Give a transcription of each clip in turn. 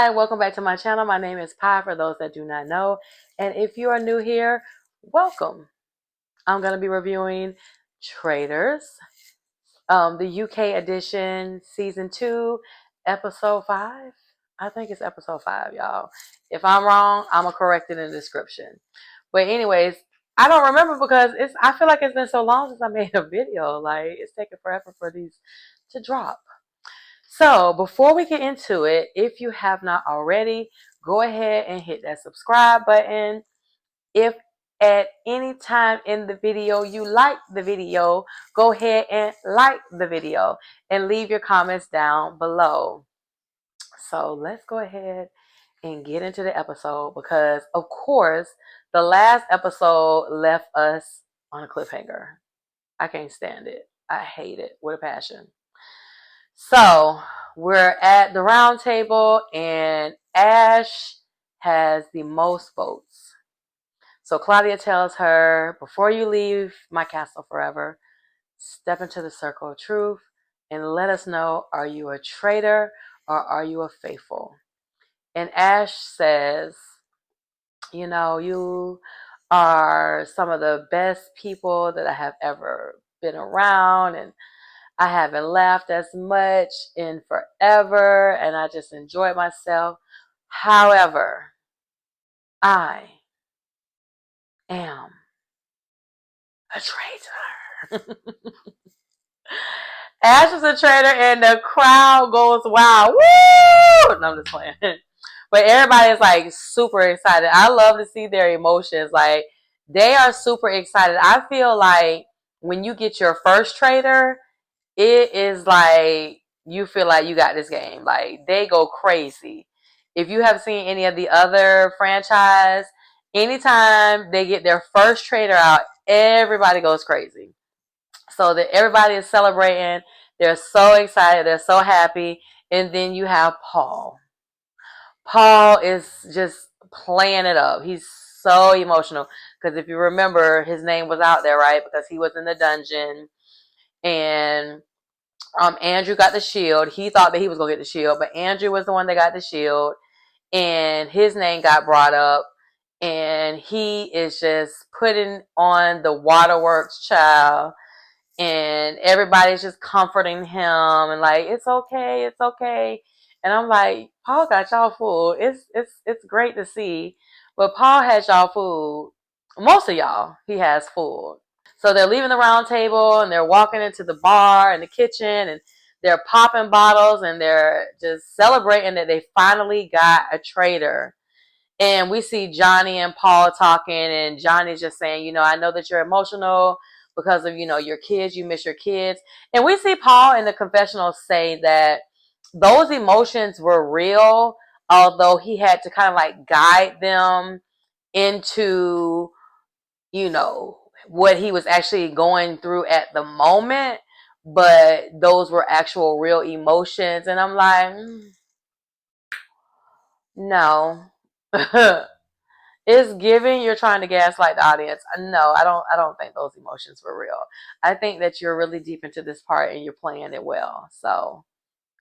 Hi, welcome back to my channel. My name is Pi for those that do not know. And if you are new here, welcome. I'm going to be reviewing Traitors, the UK edition, season 2, episode 5. I think it's episode 5, y'all. If I'm wrong, I'm going to correct it in the description. But anyways, I don't remember because I feel like it's been so long since I made a video. Like, it's taking forever for these to drop. So before we get into it, if you have not already, go ahead and hit that subscribe button. If at any time in the video you like the video, go ahead and like the video and leave your comments down below. So let's go ahead and get into the episode because, of course, the last episode left us on a cliffhanger. I can't stand it. I hate it with a passion. So we're at the round table and Ash has the most votes. So Claudia tells her, before you leave my castle forever, step into the circle of truth and let us know, are you a traitor or are you a faithful? And Ash says, you know, you are some of the best people that I have ever been around, and I haven't laughed as much in forever, and I just enjoyed myself. However, I am a traitor. Ash is a traitor, and the crowd goes wild. Woo! No, I'm just playing. But everybody is like super excited. I love to see their emotions. Like, they are super excited. I feel like when you get your first traitor, it is like you feel like you got this game. Like, they go crazy. If you have seen any of the other franchise, anytime they get their first traitor out, everybody goes crazy. So that everybody is celebrating. They're so excited. They're so happy. And then you have Paul. Paul is just playing it up. He's so emotional. Because if you remember, his name was out there, right? Because he was in the dungeon. And Andrew got the shield. He thought that he was going to get the shield. But Andrew was the one that got the shield. And his name got brought up. And he is just putting on the waterworks child. And everybody's just comforting him and like, it's okay, it's okay. And I'm like, Paul got y'all fooled. It's great to see, but Paul has y'all fooled. Most of y'all he has fooled. So they're leaving the round table and they're walking into the bar and the kitchen and they're popping bottles and they're just celebrating that they finally got a traitor. And we see Johnny and Paul talking, and Johnny's just saying, you know, I know that you're emotional because of, you know, your kids, you miss your kids. And we see Paul in the confessional say that those emotions were real, although he had to kind of like guide them into, you know, what he was actually going through at the moment. But those were actual real emotions. And I'm like, no. It's giving you're trying to gaslight the audience. No, I don't think those emotions were real. I think that you're really deep into this part and you're playing it well. So,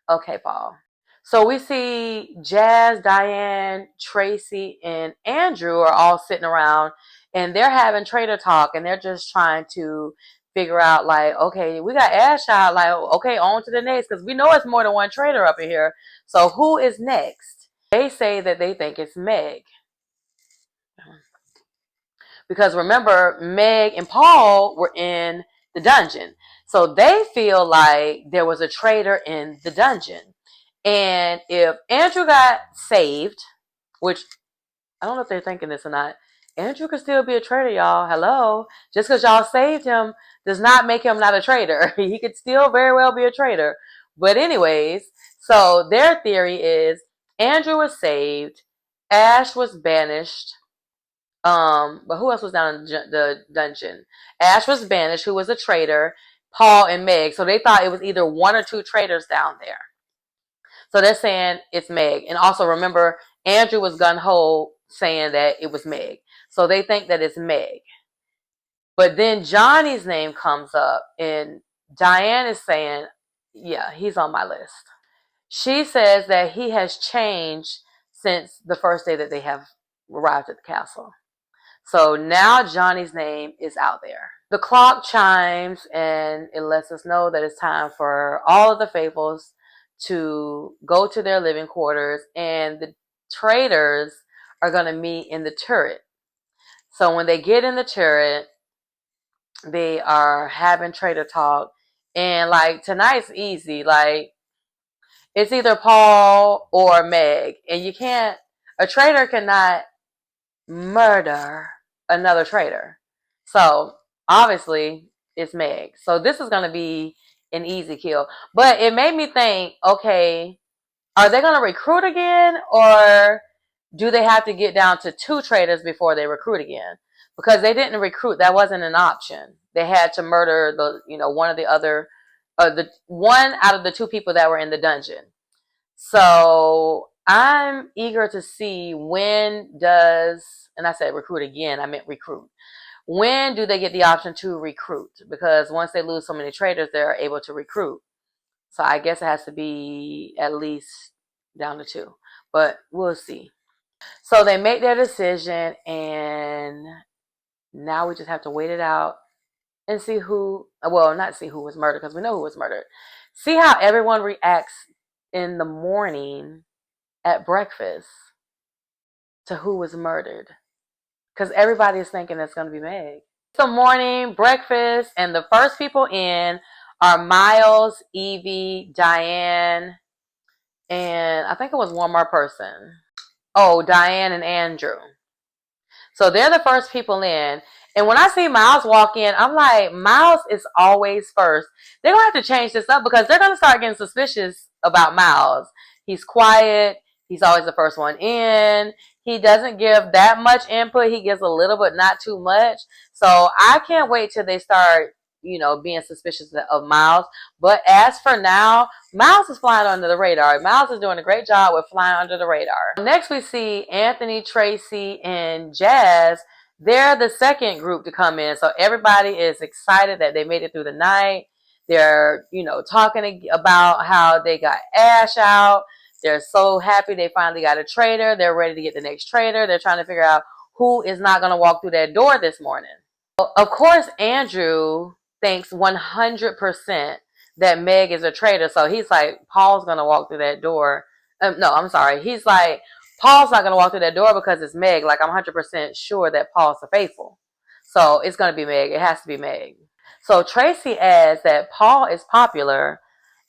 okay, Paul. So we see Jazz, Diane, Tracy, and Andrew are all sitting around and they're having trader talk and they're just trying to figure out like, okay, we got Ash out, like, okay, on to the next, because we know it's more than one trader up in here. So who is next? They say that they think it's Meg. Because remember, Meg and Paul were in the dungeon. So they feel like there was a traitor in the dungeon. And if Andrew got saved, which I don't know if they're thinking this or not, Andrew could still be a traitor, y'all. Hello. Just because y'all saved him does not make him not a traitor. He could still very well be a traitor. But anyways, so their theory is Andrew was saved, Ash was banished, but who else was down in the dungeon? Ash was banished, who was a traitor, Paul and Meg. So they thought it was either one or two traitors down there. So they're saying it's Meg. And also remember, Andrew was gun-ho saying that it was Meg. So they think that it's Meg. But then Johnny's name comes up and Diane is saying, yeah, he's on my list. She says that he has changed since the first day that they have arrived at the castle. So now Johnny's name is out there. The clock chimes and it lets us know that it's time for all of the faithfuls to go to their living quarters, and the traitors are going to meet in the turret. So when they get in the turret, they are having traitor talk. And like tonight's easy. Like it's either Paul or Meg. And a traitor cannot murder another traitor. So obviously it's Meg. So this is going to be an easy kill. But it made me think, okay, are they going to recruit again, or do they have to get down to 2 traitors before they recruit again? Because they didn't recruit. That wasn't an option. They had to murder one of the other, the one out of the 2 people that were in the dungeon. So I'm eager to see and I said recruit again, I meant recruit. When do they get the option to recruit? Because once they lose so many traitors, they're able to recruit. So I guess it has to be at least down to 2, but we'll see. So they make their decision, and now we just have to wait it out and see not see who was murdered, because we know who was murdered. See how everyone reacts in the morning at breakfast to who was murdered, because everybody is thinking it's going to be Meg. The morning breakfast, and the first people in are Miles, Evie, Diane, and I think it was one more person. Oh, Diane and Andrew. So they're the first people in. And when I see Miles walk in, I'm like, Miles is always first. They're going to have to change this up, because they're going to start getting suspicious about Miles. He's quiet. He's always the first one in. He doesn't give that much input. He gives a little, but not too much. So I can't wait till they start, being suspicious of Miles. But as for now, Miles is flying under the radar. Miles is doing a great job with flying under the radar. Next, we see Anthony, Tracy, and Jazz. They're the second group to come in. So everybody is excited that they made it through the night. They're, talking about how they got Ash out. They're so happy they finally got a traitor. They're ready to get the next traitor. They're trying to figure out who is not going to walk through that door this morning. Of course, Andrew thinks 100% that Meg is a traitor. So he's like, Paul's going to walk through that door. No, I'm sorry. He's like, Paul's not going to walk through that door because it's Meg. Like, I'm 100% sure that Paul's the faithful. So it's going to be Meg. It has to be Meg. So Tracy adds that Paul is popular,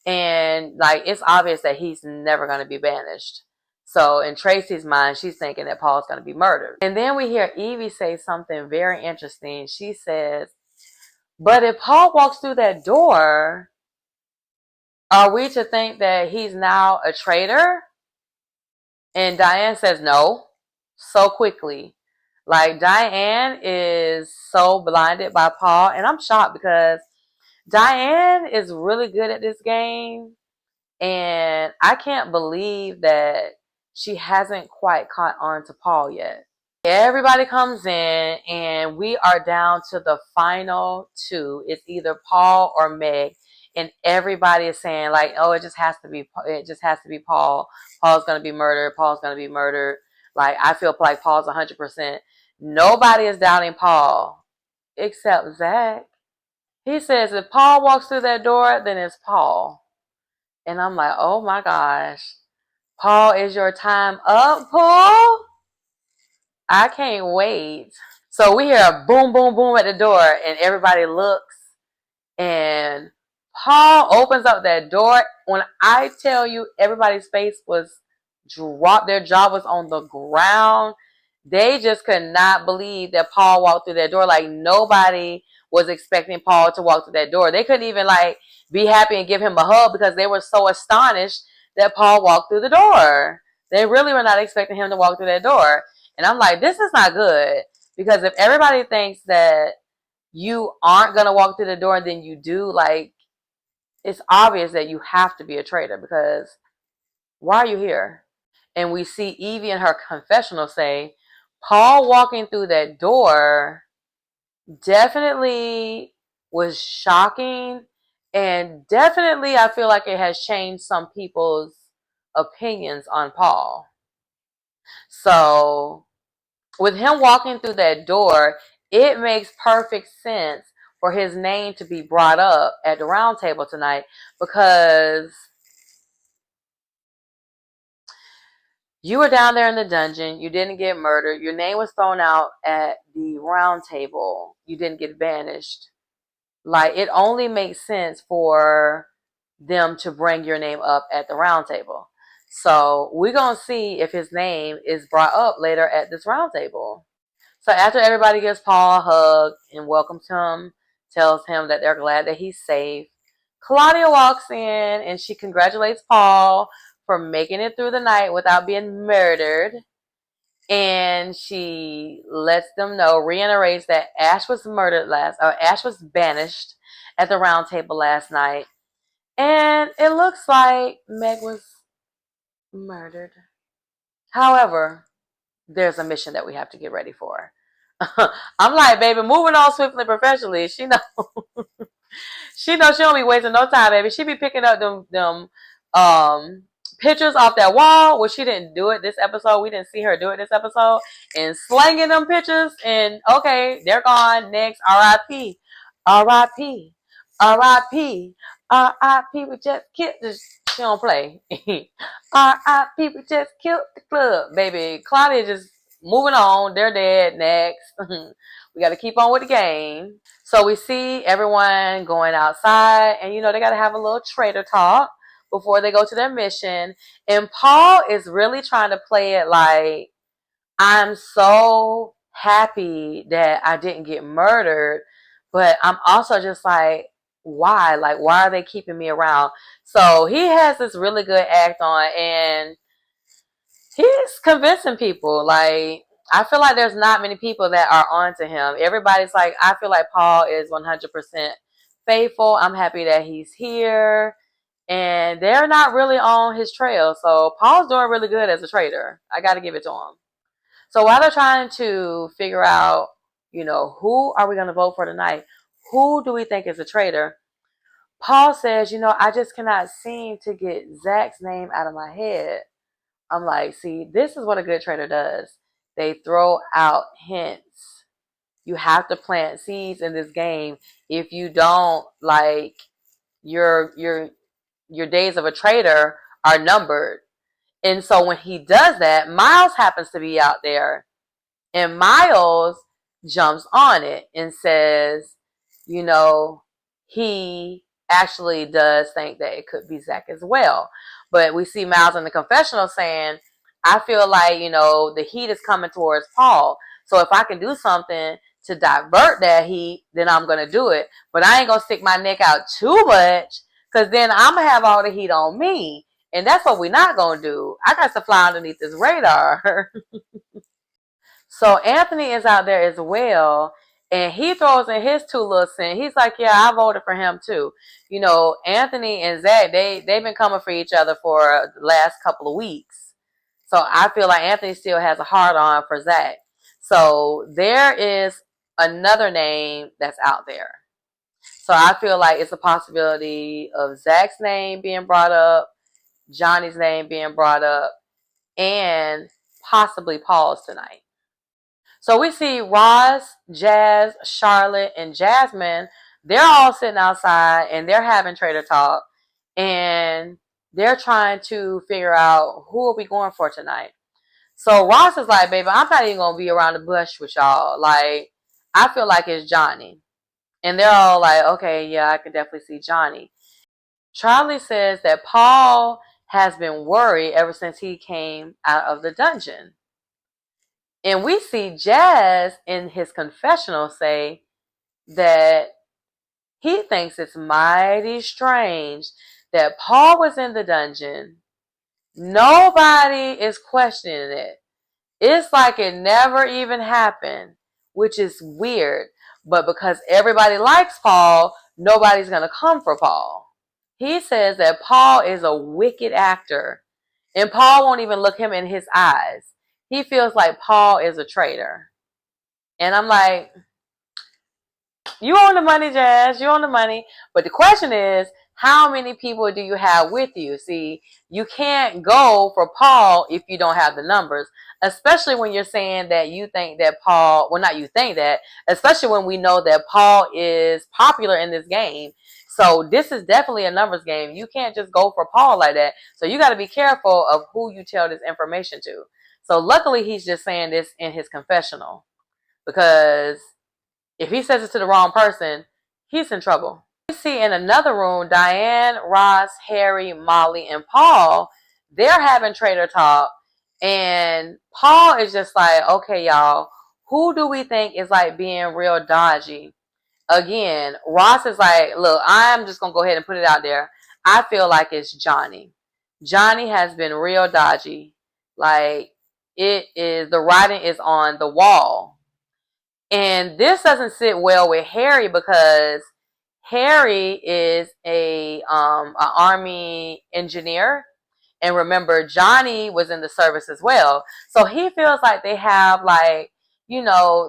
and like it's obvious that he's never going to be banished. So in Tracy's mind, she's thinking that Paul's going to be murdered. And then we hear Evie say something very interesting. She says, but if Paul walks through that door, are we to think that he's now a traitor? And Diane says no, so quickly. Like, Diane is so blinded by Paul, and I'm shocked because Diane is really good at this game, and I can't believe that she hasn't quite caught on to Paul yet. Everybody comes in, and we are down to the final 2. It's either Paul or Meg, and everybody is saying like, "Oh, it just has to be Paul. Paul's gonna be murdered. Paul's gonna be murdered." Like, I feel like Paul's 100%. Nobody is doubting Paul except Zach. He says if Paul walks through that door, then it's Paul. And I'm like, oh my gosh. Paul, is your time up, Paul? I can't wait. So we hear a boom, boom, boom at the door, and everybody looks, and Paul opens up that door. When I tell you, everybody's face was dropped, their jaw was on the ground. They just could not believe that Paul walked through that door. Like, nobody was expecting Paul to walk through that door. They couldn't even like be happy and give him a hug because they were so astonished that Paul walked through the door. They really were not expecting him to walk through that door. And I'm like, this is not good, because if everybody thinks that you aren't going to walk through the door and then you do, like, it's obvious that you have to be a traitor, because why are you here? And we see Evie in her confessional say, Paul walking through that door definitely was shocking, and definitely I feel like it has changed some people's opinions on Paul. So with him walking through that door, it makes perfect sense for his name to be brought up at the round table tonight, because you were down there in the dungeon, you didn't get murdered, your name was thrown out at the round table, you didn't get banished. Like, it only makes sense for them to bring your name up at the round table. So we're going to see if his name is brought up later at this round table. So after everybody gives Paul a hug and welcomes him, tells him that they're glad that he's safe, Claudia walks in and she congratulates Paul for making it through the night without being murdered. And she lets them know, reiterates that Ash was Ash was banished at the round table last night. And it looks like Meg was murdered. However, there's a mission that we have to get ready for. I'm like, baby, moving on swiftly professionally. She knows she don't be wasting no time, baby. She be picking up them pictures off that wall. Well, she didn't do it this episode. We didn't see her do it this episode. And slanging them pictures. And okay, they're gone. Next, R.I.P. R.I.P. R.I.P. R.I.P. We just killed this. She don't play. R.I.P. We just killed the club, baby. Claudia just moving on. They're dead. Next. We got to keep on with the game. So we see everyone going outside, and they got to have a little traitor talk before they go to their mission. And Paul is really trying to play it like, I'm so happy that I didn't get murdered, but I'm also just like, why? Like, why are they keeping me around? So he has this really good act on, and he's convincing people. Like, I feel like there's not many people that are on to him. Everybody's like, I feel like Paul is 100% faithful. I'm happy that he's here. And they're not really on his trail. So Paul's doing really good as a traitor. I got to give it to him. So while they're trying to figure out, who are we going to vote for tonight? Who do we think is a traitor? Paul says, I just cannot seem to get Zach's name out of my head. I'm like, see, this is what a good trader does. They throw out hints. You have to plant seeds in this game. If you don't, like, your days of a trader are numbered. And so when he does that, Miles happens to be out there. And Miles jumps on it and says, he actually does think that it could be Zach as well. But we see Miles in the confessional saying, I feel like, the heat is coming towards Paul. So if I can do something to divert that heat, then I'm going to do it. But I ain't going to stick my neck out too much, because then I'm going to have all the heat on me. And that's what we're not going to do. I got to fly underneath this radar. So Anthony is out there as well, and he throws in his 2 little cents. He's like, yeah, I voted for him too. Anthony and Zach, they've been coming for each other for the last couple of weeks. So I feel like Anthony still has a hard on for Zach. So there is another name that's out there. So I feel like it's a possibility of Zach's name being brought up, Johnny's name being brought up, and possibly Paul's tonight. So we see Ross, Jazz, Charlotte, and Jasmine. They're all sitting outside and they're having trader talk. And they're trying to figure out, who are we going for tonight? So Ross is like, baby, I'm not even going to be around the bush with y'all. Like, I feel like it's Johnny. And they're all like, okay, yeah, I can definitely see Johnny. Charlie says that Paul has been worried ever since he came out of the dungeon. And we see Jazz in his confessional say that he thinks it's mighty strange that Paul was in the dungeon. Nobody is questioning it. It's like it never even happened, which is weird. But because everybody likes Paul, nobody's going to come for Paul. He says that Paul is a wicked actor, and Paul won't even look him in his eyes. He feels like Paul is a traitor. And I'm like, you own the money, Jazz. You own the money. But the question is, how many people do you have with you? See, you can't go for Paul if you don't have the numbers, especially when you're saying that you think that Paul, well, not you think that, especially when we know that Paul is popular in this game. So this is definitely a numbers game. You can't just go for Paul like that. So you got to be careful of who you tell this information to. So luckily he's just saying this in his confessional, because if he says it to the wrong person, he's in trouble. We see in another room, Diane, Ross, Harry, Molly, and Paul, they're having traitor talk. And Paul is just like, okay, y'all, who do we think is like being real dodgy? Again, Ross is like, look, I'm just going to go ahead and put it out there. I feel like it's Johnny. Johnny has been real dodgy. Like, the writing is on the wall. And this doesn't sit well with Harry, because Harry is a army engineer, and remember Johnny was in the service as well. So he feels like they have like,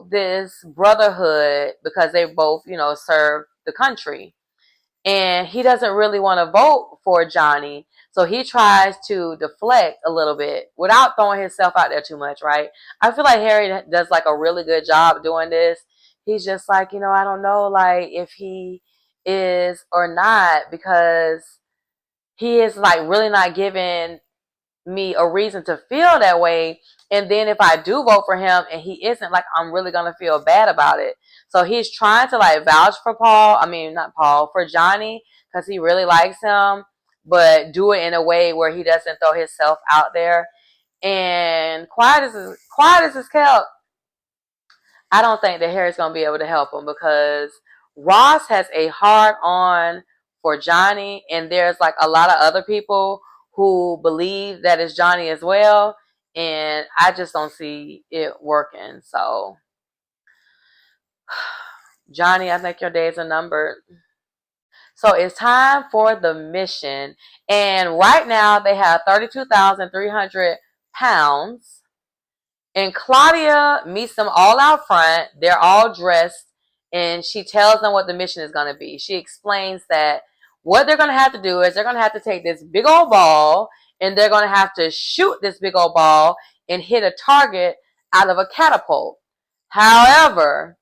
this brotherhood because they both, serve the country. And he doesn't really want to vote for Johnny. So he tries to deflect a little bit without throwing himself out there too much, right? I feel like Harry does like a really good job doing this. He's just like, I don't know, like if he is or not, because he is like really not giving me a reason to feel that way. And then if I do vote for him and he isn't, like, I'm really going to feel bad about it. So he's trying to like vouch for not Paul, for Johnny, because he really likes him, but do it in a way where he doesn't throw himself out there. And quiet as is kept, I don't think that Harry's going to be able to help him, because Ross has a hard on for Johnny, and there's like a lot of other people who believe that it's Johnny as well, and I just don't see it working. So, Johnny, I think your days are numbered. So it's time for the mission, and right now they have 32,300 pounds. And Claudia meets them all out front. They're all dressed, and she tells them what the mission is going to be. She explains that what they're going to have to do is they're going to have to take this big old ball, and they're going to have to shoot this big old ball and hit a target out of a catapult. However,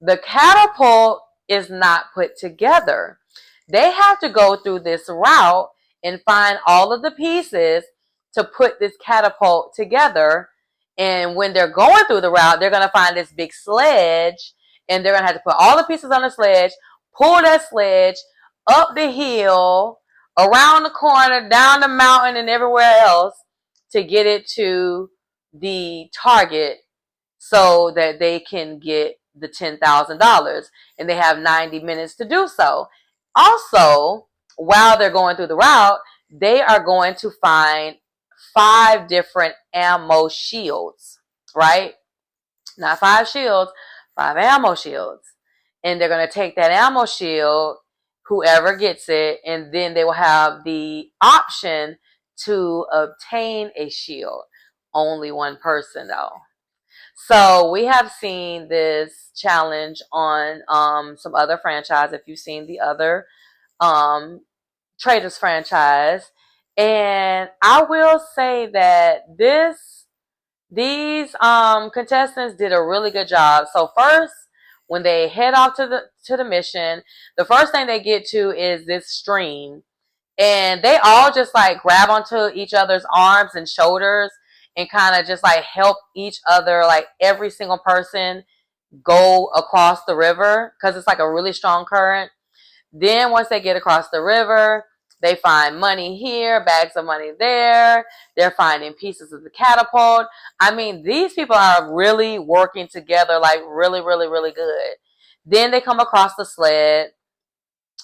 the catapult is not put together. They have to go through this route and find all of the pieces to put this catapult together. And when they're going through the route, they're going to find this big sledge, and they're going to have to put all the pieces on the sledge, pull that sledge up the hill, around the corner, down the mountain, and everywhere else to get it to the target so that they can get the $10,000. And they have 90 minutes to do so. Also, while they're going through the route, they are going to find 5 different ammo shields, right? Not 5 shields, 5 ammo shields. And they're going to take that ammo shield, whoever gets it, and then they will have the option to obtain a shield. Only one person, though. So we have seen this challenge on some other franchise. If you've seen the other Traitors franchise, and I will say that these contestants did a really good job. So first, when they head off to the mission, the first thing they get to is this stream, and they all just like grab onto each other's arms and shoulders and kind of just like help each other, like every single person go across the river, because it's like a really strong current. Then once they get across the river, they find money here, bags of money there. They're finding pieces of the catapult. I mean, these people are really working together, like really, really, really good. Then they come across the sled.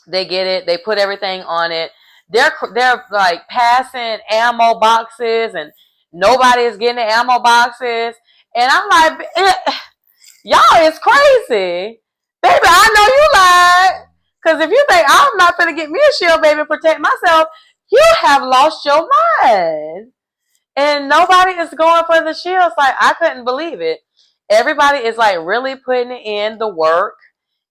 They get it. They put everything on it. They're like passing ammo boxes, and nobody is getting the ammo boxes. And I'm like, y'all is crazy. Baby, I know you lied. Because if you think I'm not going to get me a shield, baby, protect myself, you have lost your mind. And nobody is going for the shields. Like, I couldn't believe it. Everybody is like really putting in the work,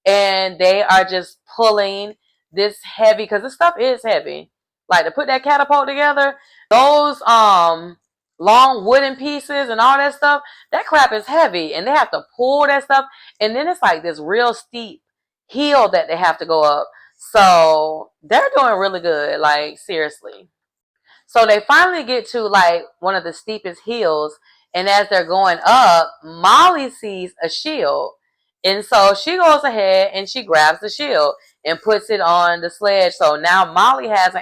and they are just pulling this heavy, because this stuff is heavy. Like to put that catapult together, those long wooden pieces and all that stuff, that crap is heavy, and they have to pull that stuff, and then it's like this real steep hill that they have to go up. So they're doing really good, like seriously. So they finally get to like one of the steepest hills, and as they're going up, Molly sees a shield. And so she goes ahead and she grabs the shield and puts it on the sledge. So now Molly has an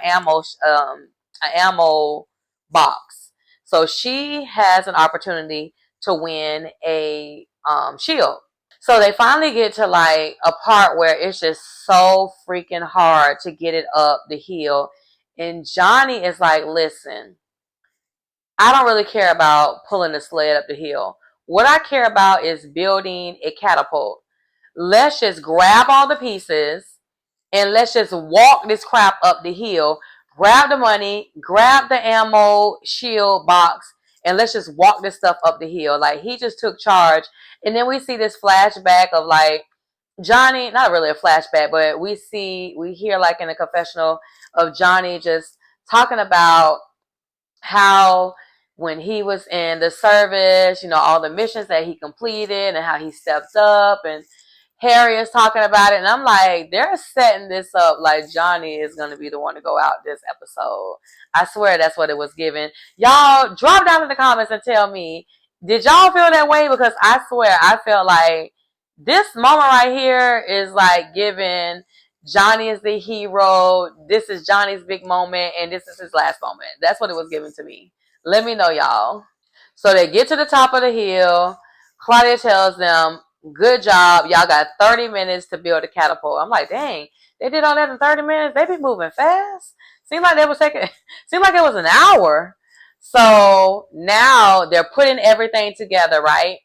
ammo box. So she has an opportunity to win a shield. So they finally get to like a part where it's just so freaking hard to get it up the hill. And Johnny is like, listen, I don't really care about pulling the sled up the hill. What I care about is building a catapult. Let's just grab all the pieces and let's just walk this crap up the hill. Grab the money, grab the ammo shield box, and let's just walk this stuff up the hill. Like he just took charge. And then we see this flashback of like Johnny, not really a flashback, but we hear like in a confessional of Johnny just talking about how when he was in the service, all the missions that he completed and how he stepped up, and Harry is talking about it. And I'm like, they're setting this up like Johnny is going to be the one to go out this episode. I swear that's what it was given. Y'all drop down in the comments and tell me, did y'all feel that way? Because I swear I felt like this moment right here is like giving Johnny is the hero. This is Johnny's big moment, and this is his last moment. That's what it was given to me. Let me know, y'all. So they get to the top of the hill. Claudia tells them, good job. Y'all got 30 minutes to build a catapult. I'm like, dang, they did all that in 30 minutes? They be moving fast. Seemed like it was an hour. So now they're putting everything together, right?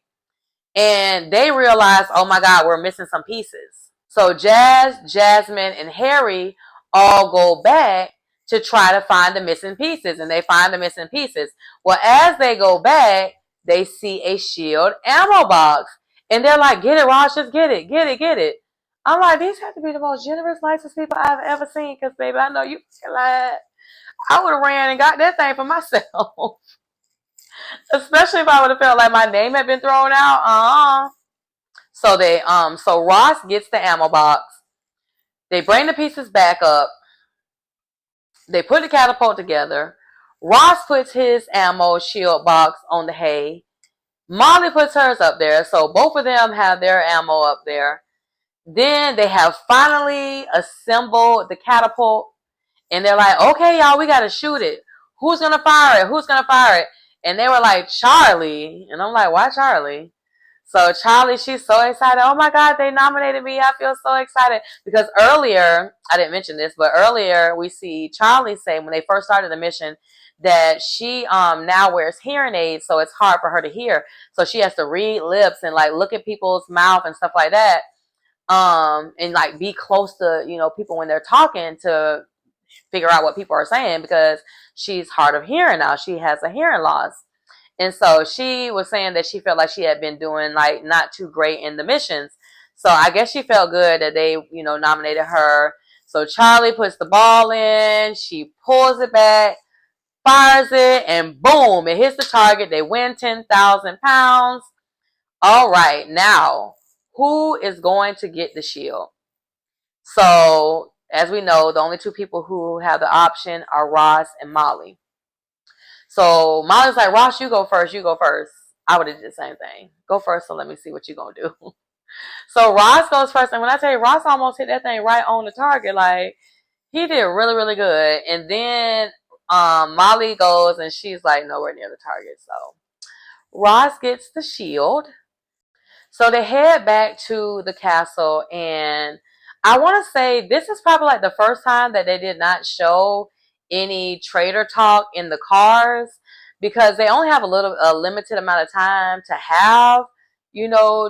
And they realize, oh my God, we're missing some pieces. So Jazz, Jasmine, and Harry all go back to try to find the missing pieces. And they find the missing pieces. Well, as they go back, they see a shield ammo box. And they're like, get it, Ross, just get it, get it, get it. I'm like, these have to be the most generous, nicest people I've ever seen. Because, baby, I know you like, I would have ran and got that thing for myself. Especially if I would have felt like my name had been thrown out. So Ross gets the ammo box. They bring the pieces back up. They put the catapult together. Ross puts his ammo shield box on the hay. Molly puts hers up there. So both of them have their ammo up there. Then they have finally assembled the catapult. And they're like, okay, y'all, we got to shoot it. Who's going to fire it? Who's going to fire it? And they were like, Charlie. And I'm like, why Charlie? So Charlie, she's so excited. Oh my God, they nominated me. I feel so excited. Because earlier, I didn't mention this, but earlier we see Charlie say when they first started the mission that she now wears hearing aids, so it's hard for her to hear. So she has to read lips and like look at people's mouth and stuff like that. And like be close to, people when they're talking to figure out what people are saying because she's hard of hearing now. She has a hearing loss. And so she was saying that she felt like she had been doing like not too great in the missions. So I guess she felt good that they, nominated her. So Charlie puts the ball in, she pulls it back, fires it, and boom, it hits the target. They win 10,000 pounds. All right, now who is going to get the shield? So as we know, the only two people who have the option are Ross and Molly. So Molly's like, Ross, you go first. You go first. I would have did the same thing. Go first, so let me see what you're going to do. So Ross goes first. And when I tell you, Ross almost hit that thing right on the target. Like, he did really, really good. And then Molly goes, and she's like nowhere near the target. So Ross gets the shield. So they head back to the castle. And I want to say this is probably like the first time that they did not show any traitor talk in the cars because they only have a limited amount of time to have,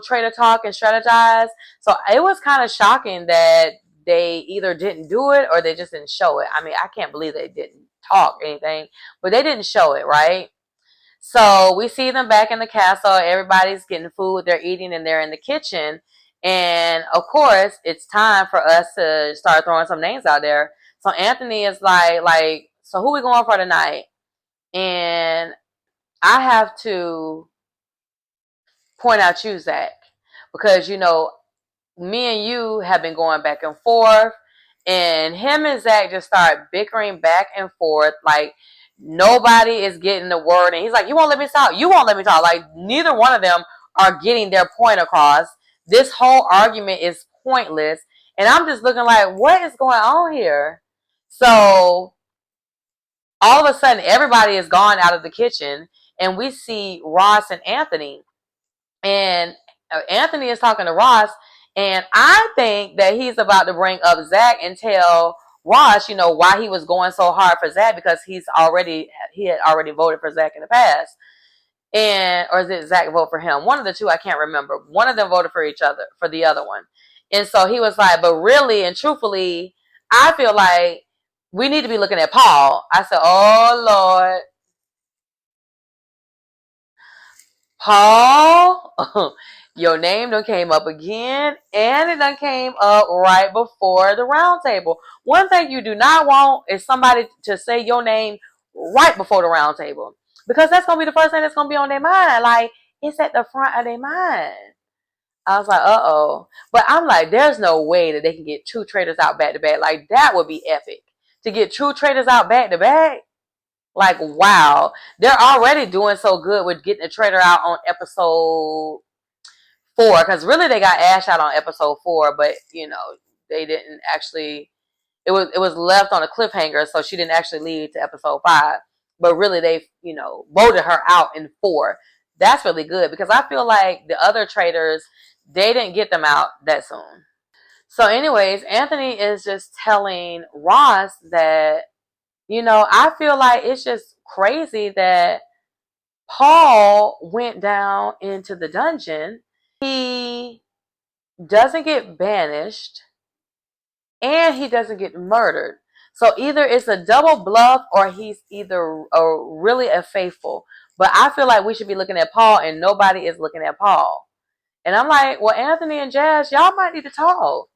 traitor talk and strategize. So it was kind of shocking that they either didn't do it or they just didn't show it. I mean, I can't believe they didn't talk or anything, but they didn't show it, right? So we see them back in the castle. Everybody's getting food. They're eating and they're in the kitchen. And of course, it's time for us to start throwing some names out there. So Anthony is like, so who we going for tonight? And I have to point out you, Zach, because me and you have been going back and forth, and him and Zach just start bickering back and forth. Like nobody is getting the word, and he's like, "You won't let me talk. You won't let me talk." Like neither one of them are getting their point across. This whole argument is pointless, and I'm just looking like, what is going on here? So all of a sudden, everybody is gone out of the kitchen, and we see Ross and Anthony. And Anthony is talking to Ross, and I think that he's about to bring up Zach and tell Ross, why he was going so hard for Zach, because he had already voted for Zach in the past. Or is it Zach vote for him? One of the two, I can't remember. One of them voted for each other, for the other one. And so he was like, but really and truthfully, I feel like we need to be looking at Paul. I said, oh Lord. Paul, your name done came up again, and it done came up right before the round table. One thing you do not want is somebody to say your name right before the round table, because that's going to be the first thing that's going to be on their mind. Like, it's at the front of their mind. I was like, uh-oh. But I'm like, there's no way that they can get two traitors out back to back. Like, that would be epic. To get two traitors out back to back, like, wow. They're already doing so good with getting the traitor out on episode 4. Because really, they got Ash out on episode 4. But, they didn't actually... It was left on a cliffhanger, so she didn't actually lead to episode 5. But really, they, voted her out in 4. That's really good. Because I feel like the other traitors, they didn't get them out that soon. So anyways, Anthony is just telling Ross that... I feel like it's just crazy that Paul went down into the dungeon. He doesn't get banished, and he doesn't get murdered. So either it's a double bluff, or he's either really a faithful. But I feel like we should be looking at Paul, and nobody is looking at Paul. And I'm like, well, Anthony and Jazz, y'all might need to talk.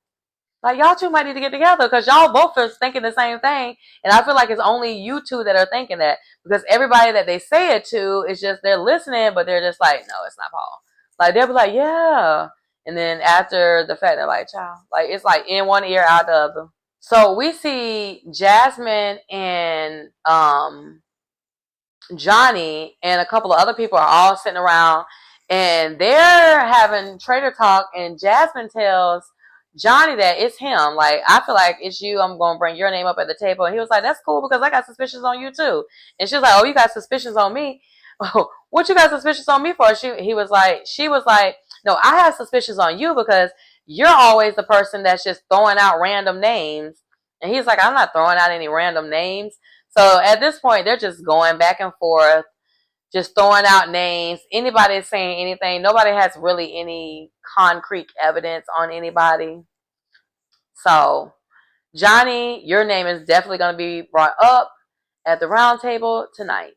Like, y'all two might need to get together, because y'all both are thinking the same thing. And I feel like it's only you two that are thinking that, because everybody that they say it to is just, they're listening, but they're just like, no, it's not Paul. Like, they'll be like, yeah. And then after the fact, they're like, ciao. Like, it's like in one ear, out the other. So we see Jasmine and Johnny and a couple of other people are all sitting around, and they're having traitor talk, and Jasmine tells Johnny that it's him. Like, I feel like it's you. I'm going to bring your name up at the table. And he was like, that's cool, because I got suspicions on you too. And she was like, oh, you got suspicions on me? Oh, what you got suspicions on me for? She was like, no, I have suspicions on you because you're always the person that's just throwing out random names. And he's like, I'm not throwing out any random names. So at this point, they're just going back and forth, just throwing out names. Anybody is saying anything. Nobody has really any concrete evidence on anybody. So, Johnny, your name is definitely going to be brought up at the round table tonight.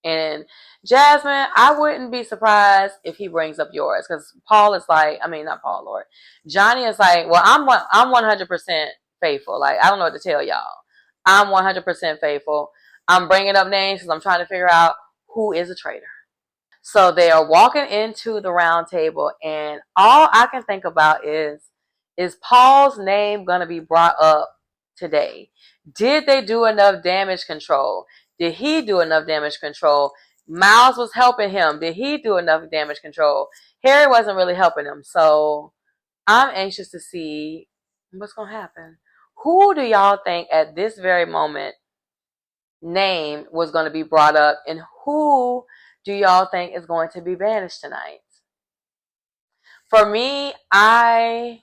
And Jasmine, I wouldn't be surprised if he brings up yours, because Paul is like, I mean, not Paul, Lord. Johnny is like, well, I'm 100% faithful. Like, I don't know what to tell y'all. I'm 100% faithful. I'm bringing up names because I'm trying to figure out who is a traitor. So they are walking into the round table, and all I can think about is Paul's name going to be brought up today? Did they do enough damage control? Did he do enough damage control? Miles was helping him. Did he do enough damage control? Harry wasn't really helping him. So I'm anxious to see what's going to happen. Who do y'all think at this very moment name was going to be brought up, and who do y'all think is going to be banished tonight? For me, I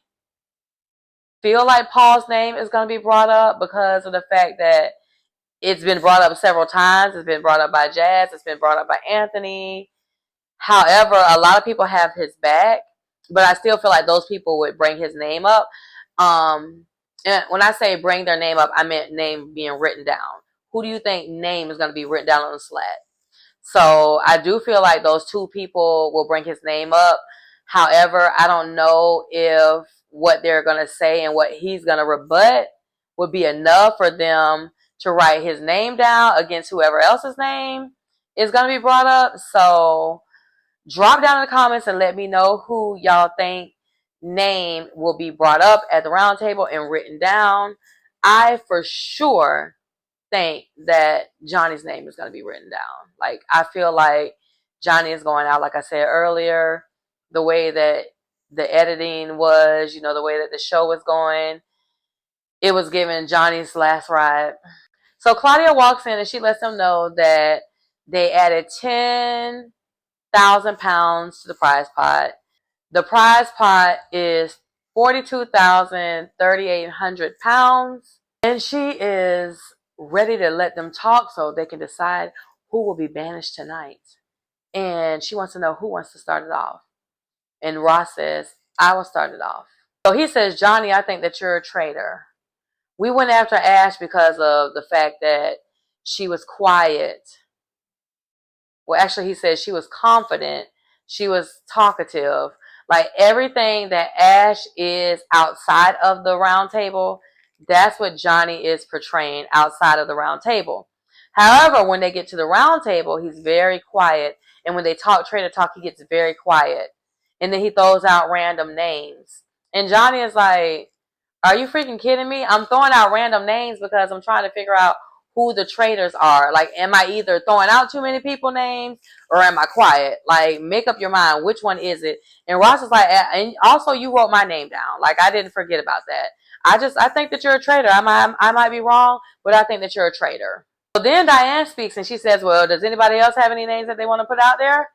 feel like Paul's name is going to be brought up because of the fact that it's been brought up several times. It's been brought up by Jazz. It's been brought up by Anthony. However, a lot of people have his back, but I still feel like those people would bring his name up. And when I say bring their name up, I meant name being written down. Who do you think name is going to be written down on the slat? So I do feel like those two people will bring his name up. However, I don't know if what they're going to say and what he's going to rebut would be enough for them to write his name down against whoever else's name is going to be brought up. So drop down in the comments and let me know who y'all think name will be brought up at the round table and written down. I for sure think that Johnny's name is going to be written down. Like, I feel like Johnny is going out, like I said earlier, the way that the editing was, you know, the way that the show was going, it was giving Johnny's last ride. So Claudia walks in and she lets them know that they added 10,000 pounds to the prize pot. The prize pot is 42,300 pounds. And she is ready to let them talk so they can decide who will be banished tonight. And she wants to know who wants to start it off. And Ross says, I will start it off. So he says, Johnny, I think that you're a traitor. We went after Ash because of the fact that she was quiet. Well, actually, he said she was confident. She was talkative. Like, everything that Ash is outside of the round table, that's what Johnny is portraying outside of the round table. However, when they get to the round table, he's very quiet. And when they talk traitor talk, he gets very quiet. And then he throws out random names. And Johnny is like, are you freaking kidding me? I'm throwing out random names because I'm trying to figure out who the traitors are. Like, am I either throwing out too many people names or am I quiet? Like, make up your mind. Which one is it? And Ross is like, and also you wrote my name down. Like, I didn't forget about that. I think that you're a traitor. I might be wrong, but I think that you're a traitor. So then Diane speaks and she says, well, does anybody else have any names that they want to put out there?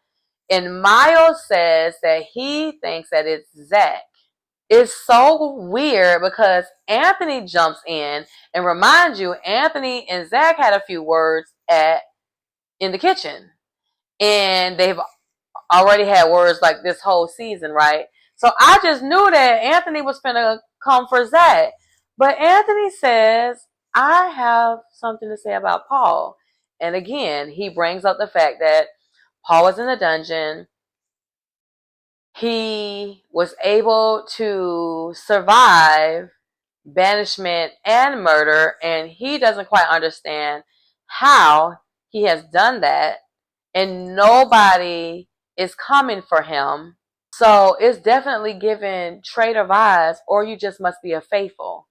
And Miles says that he thinks that it's Zach. It's so weird because Anthony jumps in and reminds you Anthony and Zach had a few words in the kitchen. And they've already had words like this whole season, right? So I just knew that Anthony was finna come for Zach. But Anthony says, I have something to say about Paul. And again, he brings up the fact that Paul was in the dungeon. He was able to survive banishment and murder, and he doesn't quite understand how he has done that, and nobody is coming for him. So it's definitely giving traitor vibes, or you just must be a faithful.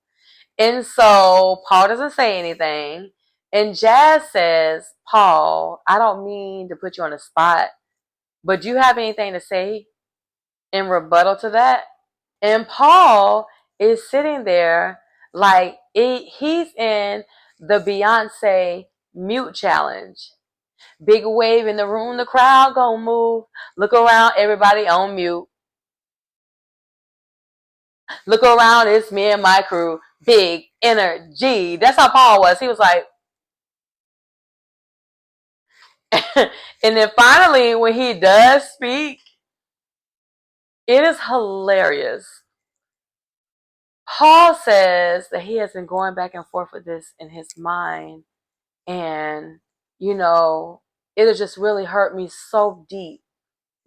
And so Paul doesn't say anything, and Jazz says, Paul, I don't mean to put you on the spot, but do you have anything to say in rebuttal to that? And Paul is sitting there like he's in the Beyonce mute challenge. Big wave in the room, the crowd gonna move. Look around, everybody on mute. Look around, it's me and my crew. Big energy. That's how Paul was. He was like, and then finally, when he does speak, it is hilarious. Paul says that he has been going back and forth with this in his mind. And, you know, it'll just really hurt me so deep,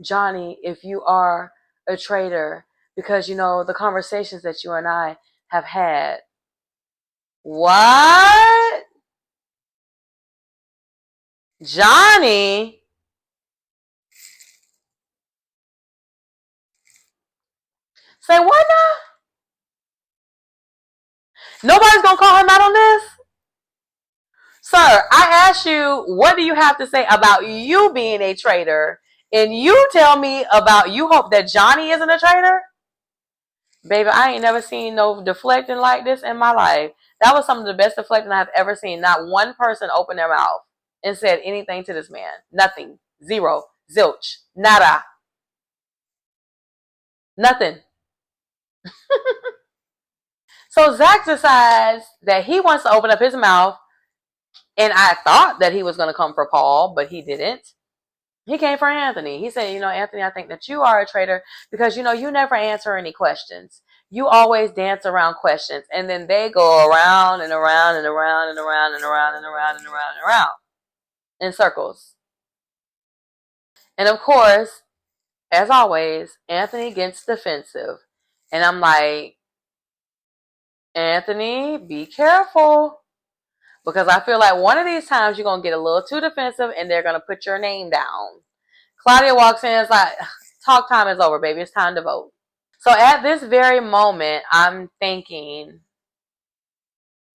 Johnny, if you are a traitor, because, you know, the conversations that you and I have had. What? Johnny? Say what now? Nobody's going to call him out on this? Sir, I asked you, what do you have to say about you being a traitor? And you tell me about you hope that Johnny isn't a traitor? Baby, I ain't never seen no deflecting like this in my life. That was some of the best deflecting I've ever seen. Not one person opened their mouth and said anything to this man. Nothing. Zero. Zilch. Nada. Nothing. So Zach decides that he wants to open up his mouth. And I thought that he was going to come for Paul, but he didn't. He came for Anthony. He said, you know, Anthony, I think that you are a traitor because, you know, you never answer any questions. You always dance around questions. And then they go around and around and around and around and around and around and around and around in circles. And of course, as always, Anthony gets defensive. And I'm like, Anthony, be careful. Because I feel like one of these times you're going to get a little too defensive and they're going to put your name down. Claudia walks in and is like, talk time is over, baby. It's time to vote. So at this very moment, I'm thinking,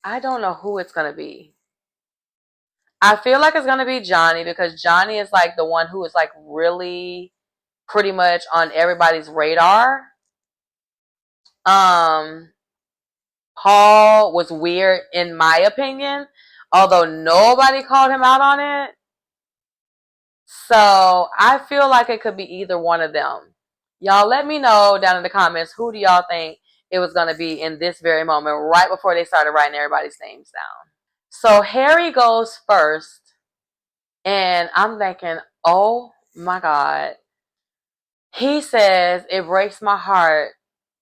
I don't know who it's going to be. I feel like it's going to be Johnny because Johnny is like the one who is like really pretty much on everybody's radar. Um, Paul was weird in my opinion, although nobody called him out on it. So I feel like it could be either one of them. Y'all let me know down in the comments, who do y'all think it was going to be in this very moment, right before they started writing everybody's names down. So Harry goes first, and I'm thinking, oh my God. He says, it breaks my heart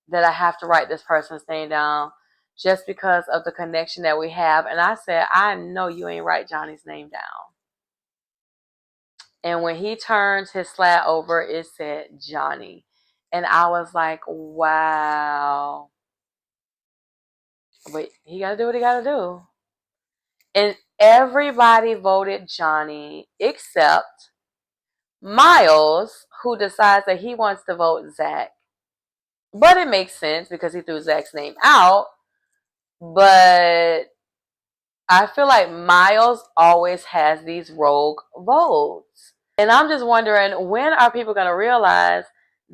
that I have to write this person's name down just because of the connection that we have. And I said, I know you ain't write Johnny's name down. And when he turns his slat over, it said Johnny. And I was like, wow. But he got to do what he got to do. And everybody voted Johnny except Miles, who decides that he wants to vote Zach. But it makes sense because he threw Zach's name out. But I feel like Miles always has these rogue votes. And I'm just wondering, when are people going to realize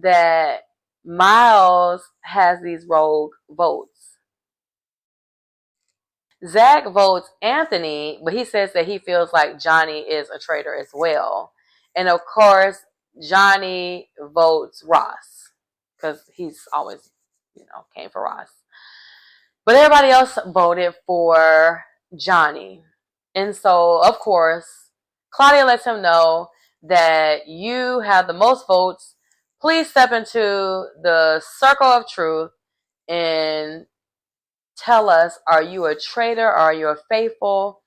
that Miles has these rogue votes? Zach votes Anthony, but he says that he feels like Johnny is a traitor as well. And of course, Johnny votes Ross because he's always, came for Ross. But everybody else voted for Johnny. And so, of course, Claudia lets him know that you have the most votes. Please step into the circle of truth and tell us, are you a traitor or are you a faithful?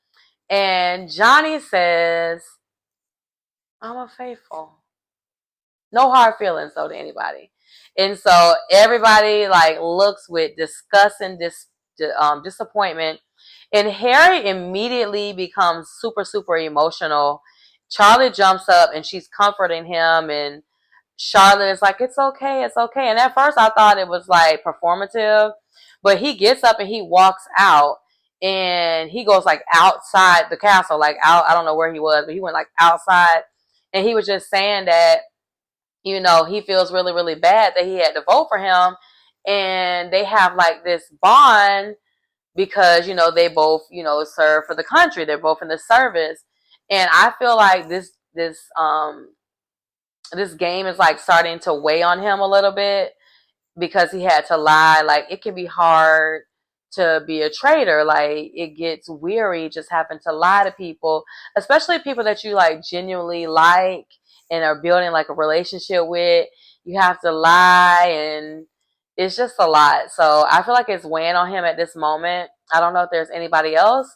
And Johnny says, I'm a faithful. No hard feelings though to anybody. And so everybody like looks with disgust and disappointment. And Harry immediately becomes super, super emotional. Charlotte jumps up and she's comforting him, and Charlotte is like, it's okay, it's okay. And at first I thought it was like performative, but he gets up and he walks out, and he goes like outside the castle, like out, I don't know where he was, but he went like outside, and he was just saying that, he feels really, really bad that he had to vote for him. And they have like this bond because, they both, serve for the country. They're both in the service. And I feel like this game is like starting to weigh on him a little bit because he had to lie. Like, it can be hard to be a traitor. Like, it gets weary just having to lie to people, especially people that you like genuinely like and are building like a relationship with. You have to lie, and it's just a lot. So I feel like it's weighing on him at this moment. I don't know if there's anybody else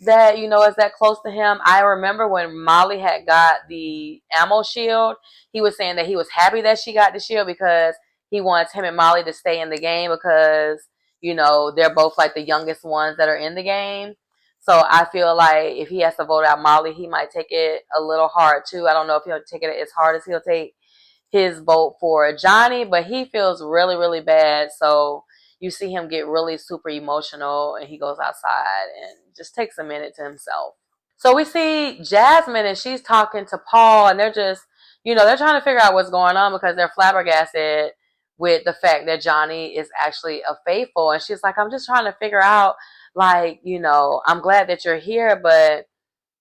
that is that close to him. I remember when Molly had got the ammo shield, he was saying that he was happy that she got the shield because he wants him and Molly to stay in the game because, they're both like the youngest ones that are in the game. So I feel like if he has to vote out Molly, he might take it a little hard too. I don't know if he'll take it as hard as he'll take his vote for Johnny, but he feels really, really bad. So you see him get really super emotional, and he goes outside and just takes a minute to himself. So we see Jasmine, and she's talking to Paul, and they're just, they're trying to figure out what's going on because they're flabbergasted with the fact that Johnny is actually a faithful. And she's like, I'm just trying to figure out, like, I'm glad that you're here, but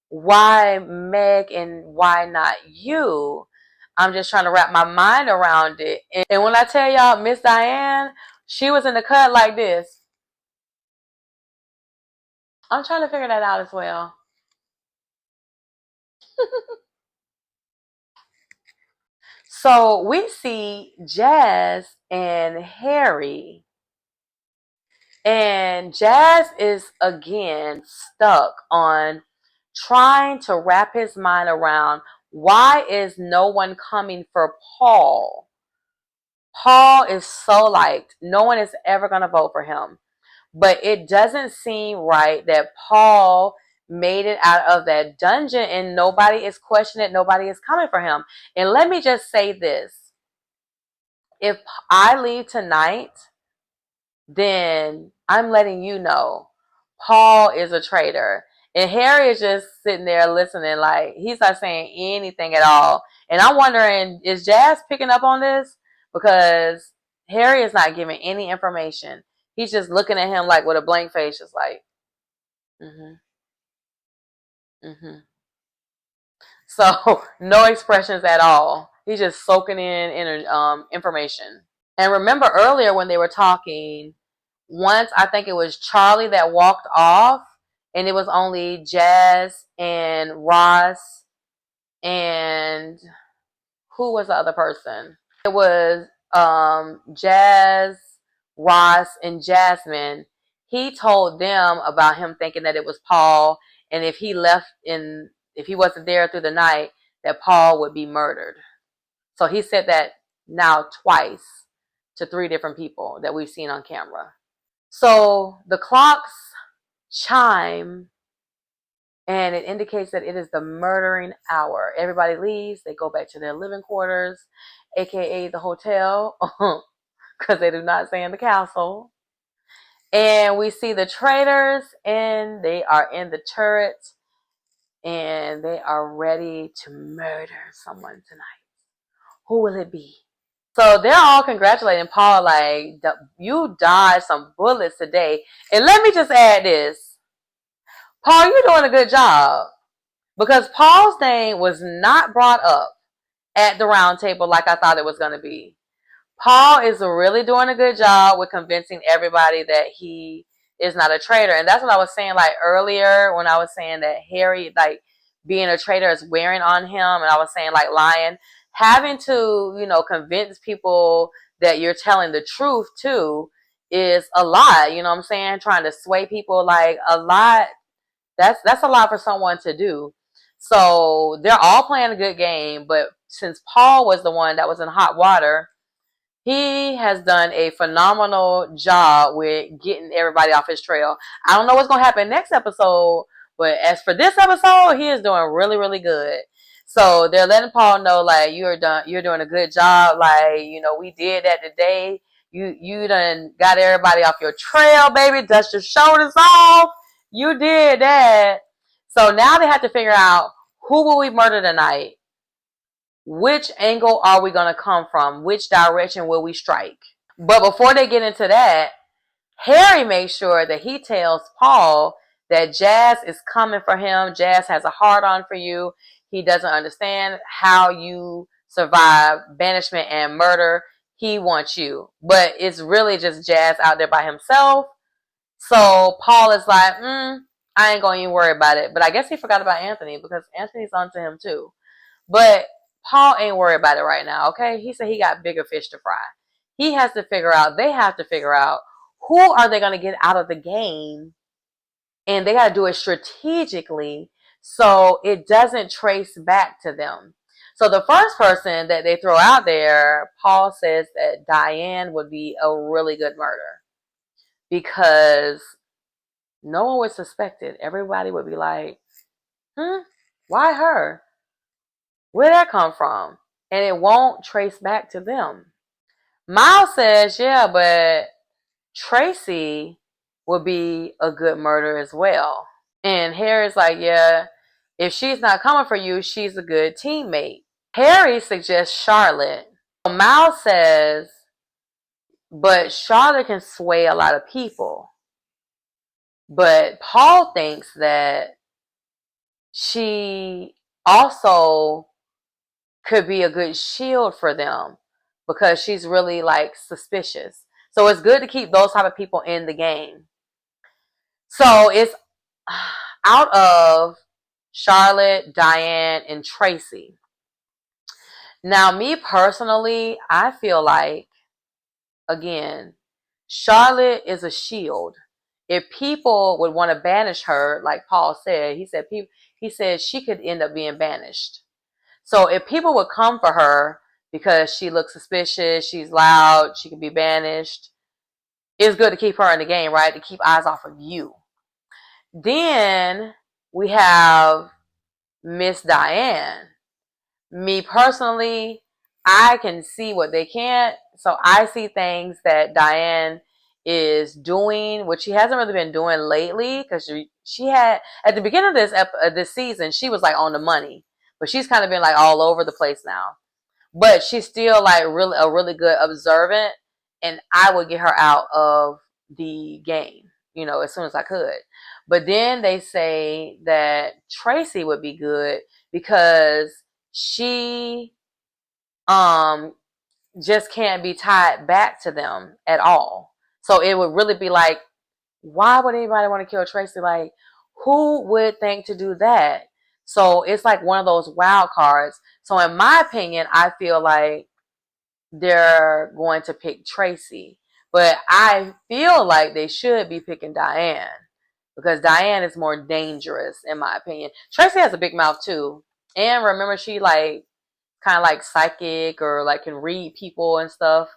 why Meg and why not you? I'm just trying to wrap my mind around it. And when I tell y'all, Miss Diane, she was in the cut like this. I'm trying to figure that out as well. So we see Jazz and Harry. And Jazz is again stuck on trying to wrap his mind around, why is no one coming for Paul? Paul is so liked. No one is ever going to vote for him. But it doesn't seem right that Paul made it out of that dungeon and nobody is questioning it. Nobody is coming for him. And let me just say this. If I leave tonight, then I'm letting you know Paul is a traitor. And Harry is just sitting there listening, like he's not saying anything at all. And I'm wondering, is Jazz picking up on this? Because Harry is not giving any information. He's just looking at him like with a blank face, just like, mm-hmm, mm-hmm. So no expressions at all. He's just soaking in information. And remember earlier when they were talking, once I think it was Charlie that walked off, and it was only Jazz and Ross and who was the other person? It was Jazz, Ross, and Jasmine. He told them about him thinking that it was Paul, and if he wasn't there through the night, that Paul would be murdered. So he said that now twice to 3 different people that we've seen on camera. So the clocks chime and it indicates that it is the murdering hour. Everybody leaves. They go back to their living quarters, aka the hotel, because they do not stay in the castle. And we see the traitors, and they are in the turret, and they are ready to murder someone tonight. Who will it be? So they're all congratulating Paul, like, you dodged some bullets today. And let me just add this. Paul, you're doing a good job. Because Paul's name was not brought up at the round table like I thought it was going to be. Paul is really doing a good job with convincing everybody that he is not a traitor. And that's what I was saying like earlier when I was saying that Harry, like being a traitor is wearing on him. And I was saying like lying, having to, convince people that you're telling the truth too is a lot. You know what I'm saying? Trying to sway people, like a lot. That's a lot for someone to do. So they're all playing a good game, but since Paul was the one that was in hot water, he has done a phenomenal job with getting everybody off his trail. I don't know what's going to happen next episode, but as for this episode, he is doing really, really good. So they're letting Paul know, like, you're doing a good job. Like, we did that today. You done got everybody off your trail, baby. Dust your shoulders off. You did that. So now they have to figure out, who will we murder tonight? Which angle are we going to come from? Which direction will we strike? But before they get into that, Harry makes sure that he tells Paul that Jazz is coming for him. Jazz has a hard on for you. He doesn't understand how you survive banishment and murder. He wants you. But it's really just Jazz out there by himself. So Paul is like, I ain't going to even worry about it. But I guess he forgot about Anthony because Anthony's onto him too. But Paul ain't worried about it right now, okay? He said he got bigger fish to fry. They have to figure out who are they going to get out of the game, and they got to do it strategically so it doesn't trace back to them. So the first person that they throw out there, Paul says that Diane would be a really good murder because no one would suspect it. Everybody would be like, why her? Where'd that come from? And it won't trace back to them. Miles says, yeah, but Tracy would be a good murder as well. And Harry's like, yeah, if she's not coming for you, she's a good teammate. Harry suggests Charlotte. Miles says, but Charlotte can sway a lot of people. But Paul thinks that she also could be a good shield for them because she's really like suspicious. So it's good to keep those type of people in the game. So it's out of Charlotte, Diane, and Tracy. Now, me personally, I feel like, again, Charlotte is a shield. If people would want to banish her, like Paul said, he said she could end up being banished. So if people would come for her because she looks suspicious, she's loud, she can be banished. It's good to keep her in the game, right? To keep eyes off of you. Then we have Miss Diane. Me personally, I can see what they can't. So I see things that Diane is doing, which she hasn't really been doing lately, because she had at the beginning of this season, she was like on the money, but she's kind of been like all over the place now. But she's still like really a really good observant, and I would get her out of the game, as soon as I could. But then they say that Tracy would be good because she um just can't be tied back to them at all. So it would really be like, why would anybody want to kill Tracy? Like, who would think to do that? So it's like one of those wild cards. So in my opinion, I feel like they're going to pick Tracy. But I feel like they should be picking Diane, because Diane is more dangerous in my opinion. Tracy has a big mouth too. And remember, she like kind of like psychic, or like can read people and stuff.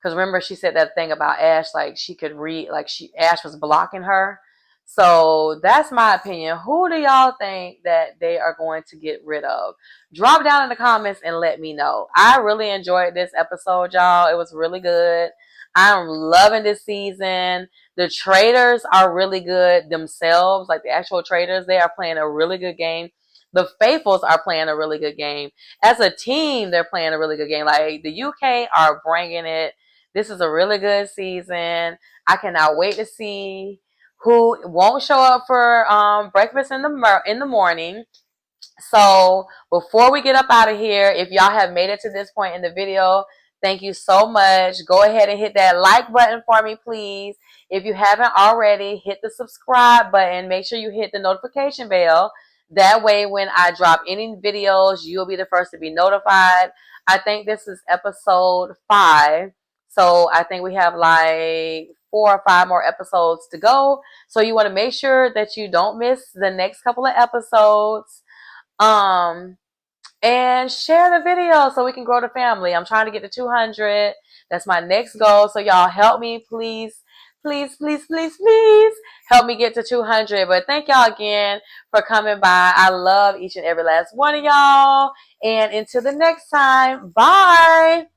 Because remember, she said that thing about Ash, like she could read, like Ash was blocking her. So that's my opinion. Who do y'all think that they are going to get rid of? Drop down in the comments and let me know. I really enjoyed this episode, y'all. It was really good. I'm loving this season. The Traitors are really good themselves. Like the actual Traitors, they are playing a really good game. The Faithfuls are playing a really good game. As a team, they're playing a really good game. Like the UK are bringing it. This is a really good season. I cannot wait to see who won't show up for breakfast in the morning. So before we get up out of here, if y'all have made it to this point in the video, thank you so much. Go ahead and hit that like button for me, please. If you haven't already, hit the subscribe button. Make sure you hit the notification bell. That way, when I drop any videos, you'll be the first to be notified. I think this is episode 5. So I think we have like 4 or 5 more episodes to go. So you want to make sure that you don't miss the next couple of episodes. And share the video so we can grow the family. I'm trying to get to 200. That's my next goal. So y'all help me, please. Please, please, please, please help me get to 200. But thank y'all again for coming by. I love each and every last one of y'all. And until the next time, bye.